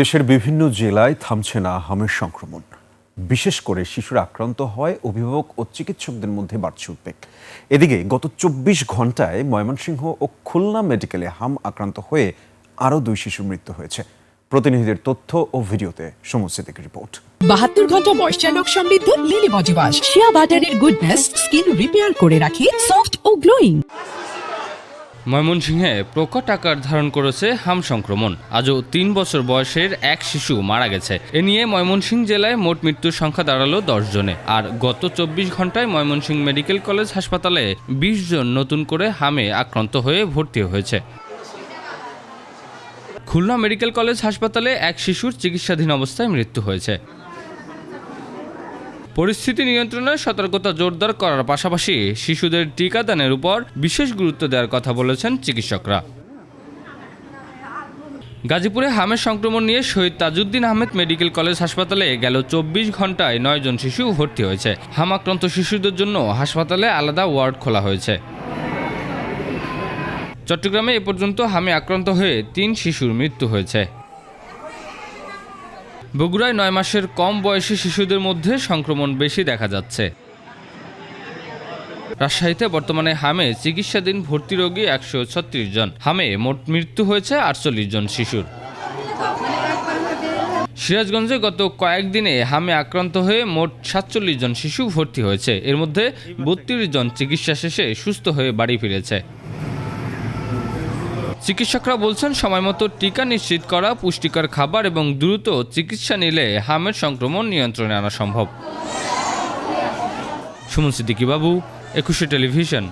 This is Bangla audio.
দেশের বিভিন্ন জেলায় থামছে না হামের সংক্রমণ। বিশেষ করে শিশুরা আক্রান্ত হয় অভিভাবক ও চিকিৎসকদের মধ্যে বাড়ছে উদ্বেগ। এদিকে গত ২৪ ঘন্টায় ময়মনসিংহ ও খুলনা মেডিকেলে হাম আক্রান্ত হয়ে আরও ২ শিশুর মৃত্যু হয়েছে। প্রতিনিধিদের তথ্য ও ভিডিওতে সমর সিদ্দিকীর রিপোর্ট। ৭২ ঘন্টা ময়েশ্চার লক সমৃদ্ধ লিলি বডি ওয়াশ, শিয়া বাটারের গুডনেস স্কিন রিপেয়ার করে রাখে সফট ও গ্লোয়িং। ময়মনসিংহে প্রকট আকার ধারণ করেছে হাম সংক্রমণ। আজও ৩ বছর বয়সের এক শিশু মারা গেছে। এ নিয়ে ময়মনসিংহ জেলায় মোট মৃত্যুর সংখ্যা দাঁড়ালো ১০ জনে। আর গত ২৪ ঘন্টায় ময়মনসিংহ মেডিকেল কলেজ হাসপাতালে ২০ জন নতুন করে হামে আক্রান্ত হয়ে ভর্তি হয়েছে। খুলনা মেডিকেল কলেজ হাসপাতালে এক শিশুর চিকিৎসাধীন অবস্থায় মৃত্যু হয়েছে। পরিস্থিতি নিয়ন্ত্রণে সতর্কতা জোরদার করার পাশাপাশি শিশুদের টিকাদানের উপর বিশেষ গুরুত্ব দেওয়ার কথা বলেছেন চিকিৎসকরা। গাজীপুরে হামের সংক্রমণ নিয়ে শহীদ তাজউদ্দিন আহমেদ মেডিকেল কলেজ হাসপাতালে গেল ২৪ ঘন্টায় ৯ জন শিশু ভর্তি হয়েছে। হাম আক্রান্ত শিশুদের জন্য হাসপাতালে আলাদা ওয়ার্ড খোলা হয়েছে। চট্টগ্রামে এ পর্যন্ত হামে আক্রান্ত হয়ে ৩ শিশুর মৃত্যু হয়েছে। বগুড়ায় ৯ মাসের কম বয়সী শিশুদের মধ্যে সংক্রমণ বেশি দেখা যাচ্ছে। রাজশাহীতে বর্তমানে হামে চিকিৎসাধীন ভর্তি রোগী ১৩৬ জন। হামে মোট মৃত্যু হয়েছে ৪৮ জন শিশুর। সিরাজগঞ্জে গত কয়েকদিনে হামে আক্রান্ত হয়ে মোট ৪৭ জন শিশু ভর্তি হয়েছে। এর মধ্যে ৩২ জন চিকিৎসা শেষে সুস্থ হয়ে বাড়ি ফিরেছে। চিকিৎসকরা বলছেন, সময়মতো টিকা নিশ্চিত করা, পুষ্টিকর খাবার এবং দ্রুত চিকিৎসা নিলে হামের সংক্রমণ নিয়ন্ত্রণে আনা সম্ভব। সুমন সিদ্দিকী বাবু, ২১ টেলিভিশন।